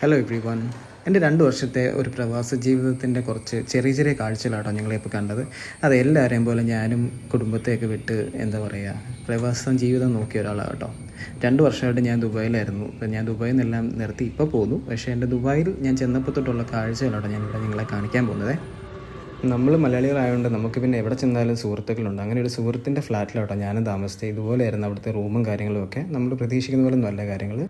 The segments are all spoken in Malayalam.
Hello every one. എൻ്റെ 2 വർഷത്തെ ഒരു പ്രവാസ ജീവിതത്തിൻ്റെ കുറച്ച് ചെറിയ ചെറിയ കാഴ്ചകളാട്ടോ ഞങ്ങളിപ്പോൾ കണ്ടത്. അത് എല്ലാവരെയും പോലെ ഞാനും കുടുംബത്തെയൊക്കെ വിട്ട് പ്രവാസം ജീവിതം നോക്കിയ ഒരാളാണ് കേട്ടോ. 2 വർഷമായിട്ട് ഞാൻ ദുബായിലായിരുന്നു. അപ്പോൾ ഞാൻ ദുബായിൽ നിന്നെല്ലാം നിർത്തി ഇപ്പോൾ പോന്നു. പക്ഷേ എൻ്റെ ദുബായിൽ ഞാൻ ചെന്നപ്പോൾ തൊട്ടുള്ള കാഴ്ചകളാട്ടോ ഞാനിവിടെ നിങ്ങളെ കാണിക്കാൻ പോകുന്നത്. നമ്മൾ മലയാളികളായതുകൊണ്ട് നമുക്ക് പിന്നെ എവിടെ ചെന്നാലും സുഹൃത്തുക്കളുണ്ട്. അങ്ങനെ ഒരു സുഹൃത്തിൻ്റെ ഫ്ലാറ്റിലാട്ടോ ഞാനും താമസിച്ചത്. ഇതുപോലെയായിരുന്നു അവിടുത്തെ റൂമും കാര്യങ്ങളും ഒക്കെ. നമ്മൾ പ്രതീക്ഷിക്കുന്ന പോലെ നല്ല കാര്യങ്ങൾ.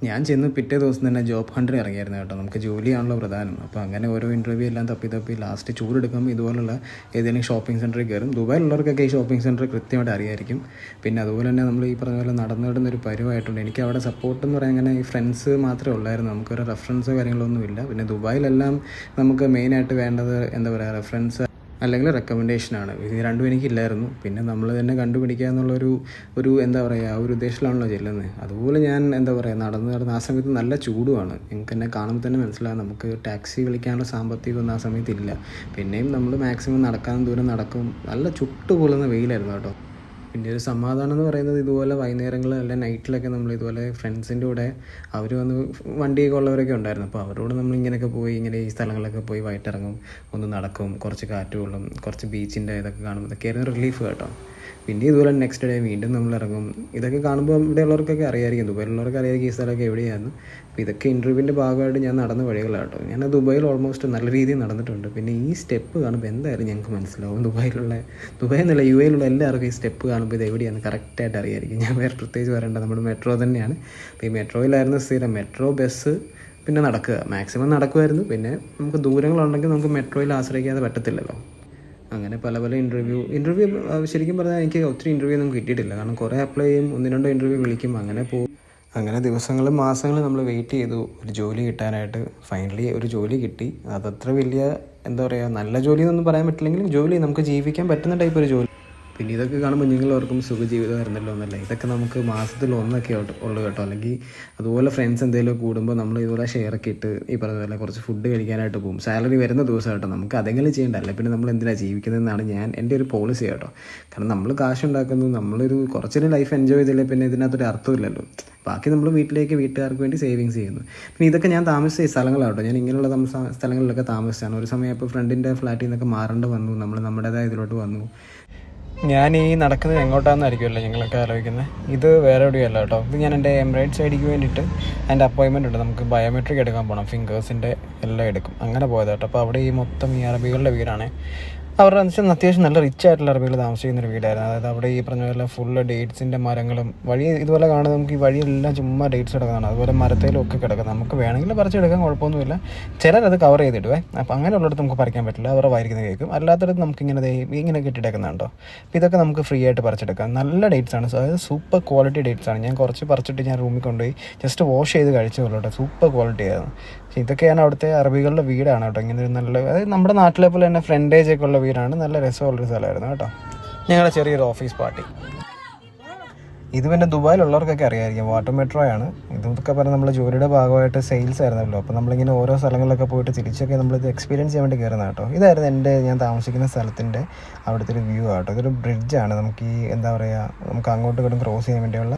ഞാൻ ചെന്ന് പിറ്റേ ദിവസം തന്നെ ജോബ് ഹണ്ടിന് ഇറങ്ങിയായിരുന്നു കേട്ടോ. നമുക്ക് ജോലിയാണല്ലോ പ്രധാനം. അപ്പോൾ അങ്ങനെ ഓരോ ഇൻ്റർവ്യൂ എല്ലാം തപ്പി ലാസ്റ്റ് ചൂടെടുക്കുമ്പോൾ ഇതുപോലുള്ള ഏതെങ്കിലും ഷോപ്പിംഗ് സെൻറ്ററിൽ കയറും. ദുബായിലുള്ളവർക്കൊക്കെ ഈ ഷോപ്പിംഗ് സെൻറ്റർ കൃത്യമായിട്ട് അറിയായിരിക്കും. പിന്നെ അതുപോലെ തന്നെ നമ്മൾ ഈ പറഞ്ഞ പോലെ നടന്നിടുന്നൊരു പരിവായിട്ടുണ്ട്. എനിക്ക് അവിടെ സപ്പോർട്ട് എന്ന് പറയാൻ അങ്ങനെ ഈ ഫ്രണ്ട്സ് മാത്രമേ ഉള്ളായിരുന്നു. നമുക്കൊരു റെഫറൻസോ കാര്യങ്ങളൊന്നുമില്ല. പിന്നെ ദുബായിലെല്ലാം നമുക്ക് മെയിനായിട്ട് വേണ്ടത് റെഫറൻസ് അല്ലെങ്കിൽ റെക്കമെൻഡേഷനാണ്. ഇത് രണ്ടും എനിക്കില്ലായിരുന്നു. പിന്നെ നമ്മൾ തന്നെ കണ്ടുപിടിക്കുക എന്നുള്ളൊരു ഒരു ഉദ്ദേശത്തിലാണല്ലോ ചെല്ലുന്നത്. അതുപോലെ ഞാൻ നടന്ന് ആ സമയത്ത് നല്ല ചൂടുമാണ്. നിങ്ങൾക്ക് എന്നെ കാണുമ്പോൾ തന്നെ മനസ്സിലാകും. നമുക്ക് ടാക്സി വിളിക്കാനുള്ള സാമ്പത്തികമൊന്നും ആ സമയത്തില്ല. പിന്നെയും നമ്മൾ മാക്സിമം നടക്കാൻ ദൂരം നടക്കും. നല്ല ചുട്ടുപൊള്ളുന്ന വെയിലായിരുന്നു കേട്ടോ. പിന്നെ ഒരു സമാധാനം എന്ന് പറയുന്നത് ഇതുപോലെ വൈകുന്നേരങ്ങളിൽ അല്ല നൈറ്റിലൊക്കെ നമ്മൾ ഇതുപോലെ ഫ്രണ്ട്സിൻ്റെ കൂടെ അവർ വന്ന് വണ്ടിയൊക്കെ ഉള്ളവരൊക്കെ ഉണ്ടായിരുന്നു. അപ്പോൾ അവരോട് നമ്മളിങ്ങനെയൊക്കെ പോയി ഈ സ്ഥലങ്ങളിലൊക്കെ പോയി വൈകിട്ടിറങ്ങും, ഒന്ന് നടക്കും, കുറച്ച് കാറ്റ് കൊള്ളും, കുറച്ച് ബീച്ചിൻ്റെ ഇതൊക്കെ കാണുമ്പോൾ ഇതൊക്കെയായിരുന്നു റിലീഫ് കേട്ടോ. പിന്നെ ഇതുപോലെ നെക്സ്റ്റ് ഡേ വീണ്ടും നമ്മൾ ഇറങ്ങും. ഇതൊക്കെ കാണുമ്പോൾ ഇവിടെയുള്ളവർക്കൊക്കെ അറിയായിരിക്കും, ദുബായിലുള്ളവർക്ക് അറിയായിരിക്കും ഈ സ്ഥലമൊക്കെ എവിടെയായിരുന്നു. അപ്പോൾ ഇതൊക്കെ ഇൻ്റർവ്യൂവിൻ്റെ ഭാഗമായിട്ട് ഞാൻ നടന്ന വഴികളാണ് കേട്ടോ. ഞാൻ ദുബായിൽ ഓൾമോസ്റ്റ് നല്ല രീതിയിൽ നടന്നിട്ടുണ്ട്. പിന്നെ ഈ സ്റ്റെപ്പ് കാണുമ്പോൾ എന്തായാലും ഞങ്ങൾക്ക് മനസ്സിലാവും. ദുബായിൽ എന്നല്ല യു എയിലുള്ള എല്ലാവർക്കും ഈ സ്റ്റെപ്പ് കാണുമ്പോൾ ഇത് എവിടെയാണ് കറക്റ്റായിട്ട് അറിയായിരിക്കും. ഞാൻ പ്രത്യേകിച്ച് പറയേണ്ട നമ്മുടെ മെട്രോ തന്നെയാണ്. അപ്പോൾ ഈ മെട്രോയിലായിരുന്നു സ്ഥിരം. മെട്രോ ബസ് പിന്നെ നടക്കുക, മാക്സിമം നടക്കുമായിരുന്നു. പിന്നെ നമുക്ക് ദൂരങ്ങളുണ്ടെങ്കിൽ നമുക്ക് മെട്രോയിൽ ആശ്രയിക്കാതെ പറ്റത്തില്ലല്ലോ. അങ്ങനെ പല ഇൻ്റർവ്യൂ ശരിക്കും പറഞ്ഞാൽ എനിക്ക് ഒത്തിരി ഇൻ്റർവ്യൂ ഒന്നും കിട്ടിയിട്ടില്ല. കാരണം കുറേ അപ്ലൈ ചെയ്യും, 1-2 ഇൻ്റർവ്യൂ വിളിക്കും, അങ്ങനെ പോകും. അങ്ങനെ ദിവസങ്ങളും മാസങ്ങളും നമ്മൾ വെയിറ്റ് ചെയ്തു ഒരു ജോലി കിട്ടാനായിട്ട്. ഫൈനലി ഒരു ജോലി കിട്ടി. അതത്ര വലിയ നല്ല ജോലി എന്നൊന്നും പറയാൻ പറ്റില്ലെങ്കിലും ജോലി നമുക്ക് ജീവിക്കാൻ പറ്റുന്ന ടൈപ്പ് ഒരു ജോലി. പിന്നെ ഇതൊക്കെ കാണുമ്പോൾ നിങ്ങളവർക്കും സുഖജീവിതമായിരുന്നല്ലോ എന്നല്ല. ഇതൊക്കെ നമുക്ക് മാസത്തിൽ ഒന്നൊക്കെ ഉള്ളു കേട്ടോ. അല്ലെങ്കിൽ അതുപോലെ ഫ്രണ്ട്സ് എന്തെങ്കിലും കൂടുമ്പോൾ നമ്മൾ ഇതുപോലെ ഷെയറൊക്കെ ഇട്ട് ഈ പറഞ്ഞ പോലെ കുറച്ച് ഫുഡ് കഴിക്കാനായിട്ട് പോകും. സാലറി വരുന്ന ദിവസം കേട്ടോ. നമുക്ക് അതെങ്കിലും ചെയ്യേണ്ടല്ല. പിന്നെ നമ്മൾ എന്തിനാണ് ജീവിക്കുന്നതെന്നാണ് എൻ്റെ ഒരു പോളിസി കേട്ടോ. കാരണം നമ്മൾ കാശുണ്ടാക്കുന്നു, നമ്മളൊരു കുറച്ചൊരു ലൈഫ് എൻജോയ് ചെയ്തില്ലേ പിന്നെ ഇതിനകത്തൊരു അർത്ഥമില്ലല്ലോ. ബാക്കി നമ്മൾ വീട്ടുകാർക്ക് വേണ്ടി സേവിങ്സ് ചെയ്യുന്നു. പിന്നെ ഇതൊക്കെ ഞാൻ താമസിച്ച സ്ഥലങ്ങളാട്ടോ. ഞാൻ ഇങ്ങനെയുള്ള സ്ഥലങ്ങളിലൊക്കെ താമസിച്ചാണ്. ഒരു സമയം ഇപ്പോൾ ഫ്രണ്ടിൻ്റെ ഫ്ലാറ്റിൽ നിന്നൊക്കെ മാറേണ്ടി വന്നു. നമ്മൾ നമ്മുടേതായ ഇതിലോട്ട് വന്നു. ഞാൻ ഈ നടക്കുന്നത് എങ്ങോട്ടാണെന്നായിരിക്കുമല്ലോ ഞങ്ങളൊക്കെ ആലോചിക്കുന്നത്. ഇത് വേറെ എവിടെയല്ല കേട്ടോ. ഇത് ഞാൻ എൻ്റെ എമിറേറ്റ്സ് ഐഡിക്ക് വേണ്ടിയിട്ട് എൻ്റെ അപ്പോയിൻമെൻ്റ് ഉണ്ട്. നമുക്ക് ബയോമെട്രിക് എടുക്കാൻ പോകണം, ഫിംഗേഴ്സിൻ്റെ എല്ലാം എടുക്കും. അങ്ങനെ പോയത് കേട്ടോ. അപ്പോൾ അവിടെ ഈ അറബികളുടെ വീടാണ്. അവരുടെ വെച്ചാൽ അത്യാവശ്യം നല്ല റിച്ച് ആയിട്ടുള്ള അറബികൾ താമസിക്കുന്നൊരു വീടായിരുന്നു. അതായത് അവിടെ ഈ പറഞ്ഞ പോലെ ഫുള്ള് ഡേറ്റ്സിൻ്റെ മരങ്ങളും ഇതുപോലെ കാണുന്നത്. നമുക്ക് ഈ വഴിയെല്ലാം ചുമ്മാ ഡേറ്റ്സ് കിടക്കുന്നതാണ്. അതുപോലെ മരത്തേലും ഒക്കെ കിടക്കുന്നത്. നമുക്ക് വേണമെങ്കിൽ പറിച്ചെടുക്കാൻ കുഴപ്പമൊന്നുമില്ല. ചിലരത് കവർ ചെയ്തിടുവേ. അപ്പോൾ അങ്ങനെയുള്ളിടത്ത് നമുക്ക് പറിക്കാൻ പറ്റില്ല, അവരുടെ വായിരിക്കുന്നത് കേൾക്കും. അല്ലാത്തടത്ത് നമുക്ക് ഇങ്ങനെ കെട്ടിടക്കുന്നുണ്ടോ. അപ്പോൾ ഇതൊക്കെ നമുക്ക് ഫ്രീ ആയിട്ട് പറിച്ചെടുക്കാം. നല്ല ഡേറ്റ്സ് ആണ്, അതായത് സൂപ്പർ ക്വാളിറ്റി ഡേറ്റ്സ് ആണ്. ഞാൻ കുറച്ച് പറിച്ചിട്ട് ഞാൻ റൂമിൽ കൊണ്ടുപോയി ജസ്റ്റ് വാഷ് ചെയ്ത് കഴിച്ചോളൂ കേട്ടോ. സൂപ്പർ ക്വാളിറ്റി ആയിരുന്നു. ഇതൊക്കെയാണ് അവിടുത്തെ അറബികളുടെ വീടാണ് കേട്ടോ. ഇങ്ങനെ ഒരു നല്ല, അതായത് നമ്മുടെ നാട്ടിലെ പോലെ തന്നെ ഫ്രണ്ടേജ് ഒക്കെ ഉള്ള വീടാണ്. നല്ല രസമുള്ളൊരു സ്ഥലമായിരുന്നു കേട്ടോ. ഞങ്ങളുടെ ചെറിയൊരു ഓഫീസ് പാർട്ടി. ഇത് പിന്നെ ദുബായിലുള്ളവർക്കൊക്കെ അറിയാമായിരിക്കും, വാട്ടർ മെട്രോ ആണ്. ഇതൊക്കെ പറഞ്ഞാൽ നമ്മൾ ജോലിയുടെ ഭാഗമായിട്ട് സെയിൽസ് ആയിരുന്നല്ലോ. അപ്പോൾ നമ്മളിങ്ങനെ ഓരോ സ്ഥലങ്ങളിലൊക്കെ പോയിട്ട് തിരിച്ചൊക്കെ നമ്മളിത് എക്സ്പീരിയൻസ് ചെയ്യാൻ വേണ്ടി കയറുന്നത് കേട്ടോ. ഇതായിരുന്നു ഞാൻ താമസിക്കുന്ന സ്ഥലത്തിൻ്റെ അവിടുത്തെ ഒരു വ്യൂ ആട്ടോ. ഇതൊരു ബ്രിഡ്ജാണ്. നമുക്ക് നമുക്ക് അങ്ങോട്ടും ഇങ്ങോട്ടും ക്രോസ് ചെയ്യാൻ വേണ്ടിയുള്ള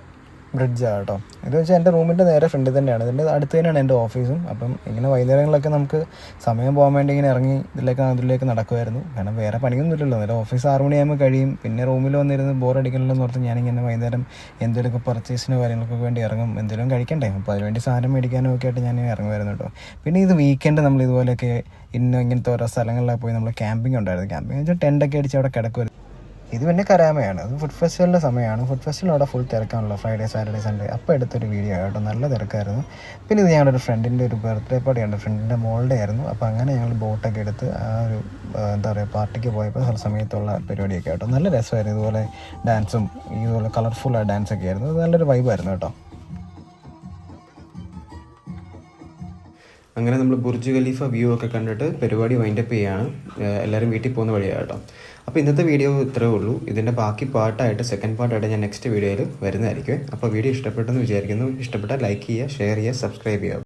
ബ്രിഡ്ജാണ് കേട്ടോ. ഇത് വെച്ചാൽ എൻ്റെ റൂമിൻ്റെ നേരെ ഫ്രണ്ട് തന്നെയാണ്. ഇതിൻ്റെ അടുത്ത് തന്നെയാണ് എൻ്റെ ഓഫീസും. അപ്പം ഇങ്ങനെ വൈകുന്നേരങ്ങളിലൊക്കെ നമുക്ക് സമയം പോകാൻ വേണ്ടി ഇങ്ങനെ ഇറങ്ങി ഇതിലേക്ക് നടക്കുമായിരുന്നു. കാരണം വേറെ പണിയൊന്നുമില്ലല്ലോ. നേരെ ഓഫീസ് 6 മണിയാകുമ്പോൾ കഴിയും. പിന്നെ റൂമിൽ വന്നിരുന്ന് ബോറടിക്കണമല്ലോ എന്ന് ഓർത്ത് ഞാനിങ്ങനെ വൈകുന്നേരം എന്തെങ്കിലുമൊക്കെ പർച്ചേസിനോ കാര്യങ്ങൾക്കൊക്കെ വേണ്ടി ഇറങ്ങും. എന്തെങ്കിലും കഴിക്കണ്ടേ, അപ്പോൾ അതിനുവേണ്ടി സാധനം മേടിക്കാനോ ഒക്കെ ആയിട്ട് ഞാൻ ഇറങ്ങുമായിരുന്നു കേട്ടോ. പിന്നെ ഇത് വീക്കെൻഡ് നമ്മൾ ഇതുപോലെയൊക്കെ ഇങ്ങനത്തെ ഓരോ സ്ഥലങ്ങളിലൊക്കെ പോയി നമ്മൾ ക്യാമ്പിംഗ് ഉണ്ടായിരുന്നു. ക്യാമ്പിംഗ് വെച്ചാൽ ടെൻ്റൊക്കെ അടിച്ച് അവിടെ കിടക്കുമായിരുന്നു. ഇത് പിന്നെ കരാമയാണ്. അത് ഫുഡ് ഫെസ്റ്റിവലിൻ്റെ സമയമാണ്. ഫുഡ് ഫെസ്റ്റിവൽ അവിടെ ഫുൾ തിരക്കാണല്ലോ, ഫ്രൈഡേ സാറ്റർഡേ സൺഡേ. അപ്പോൾ എടുത്തൊരു വീഡിയോ കേട്ടോ. നല്ല തിരക്കായിരുന്നു. പിന്നെ ഇത് ഞങ്ങളുടെ ഒരു ഫ്രണ്ടിൻ്റെ ഒരു ബർത്ത്ഡേ പാർട്ടിയാണ്. ഫ്രണ്ടിൻ്റെ മോളുടെ ആയിരുന്നു. അപ്പോൾ അങ്ങനെ ഞങ്ങൾ ബോട്ടൊക്കെ എടുത്ത് ആ ഒരു പാർട്ടിക്ക് പോയപ്പോൾ സമയത്തുള്ള പരിപാടിയൊക്കെ കേട്ടോ. നല്ല രസമായിരുന്നു. ഇതുപോലെ ഡാൻസും ഇതുപോലെ കളർഫുള്ളായ ഡാൻസൊക്കെ ആയിരുന്നു. അത് നല്ലൊരു വൈബായിരുന്നു കേട്ടോ. അങ്ങനെ നമ്മൾ ബുർജ് ഖലീഫ വ്യൂ ഒക്കെ കണ്ടിട്ട് പരിപാടി വൈൻഡപ്പ് ചെയ്യുകയാണ്. എല്ലാവരും വീട്ടിൽ പോകുന്ന വഴിയാണ് കേട്ടോ. അപ്പോൾ ഇന്നത്തെ വീഡിയോ ഇത്രയേ ഉള്ളൂ. ഇതിൻ്റെ ബാക്കി സെക്കൻഡ് പാർട്ടായിട്ട് ഞാൻ നെക്സ്റ്റ് വീഡിയോയിൽ വരുന്നതായിരിക്കും. അപ്പോൾ വീഡിയോ ഇഷ്ടപ്പെട്ടെന്ന് വിചാരിക്കുന്നു. ഇഷ്ടപ്പെട്ടാൽ ലൈക്ക് ചെയ്യുക, ഷെയർ ചെയ്യുക, സബ്സ്ക്രൈബ് ചെയ്യുക.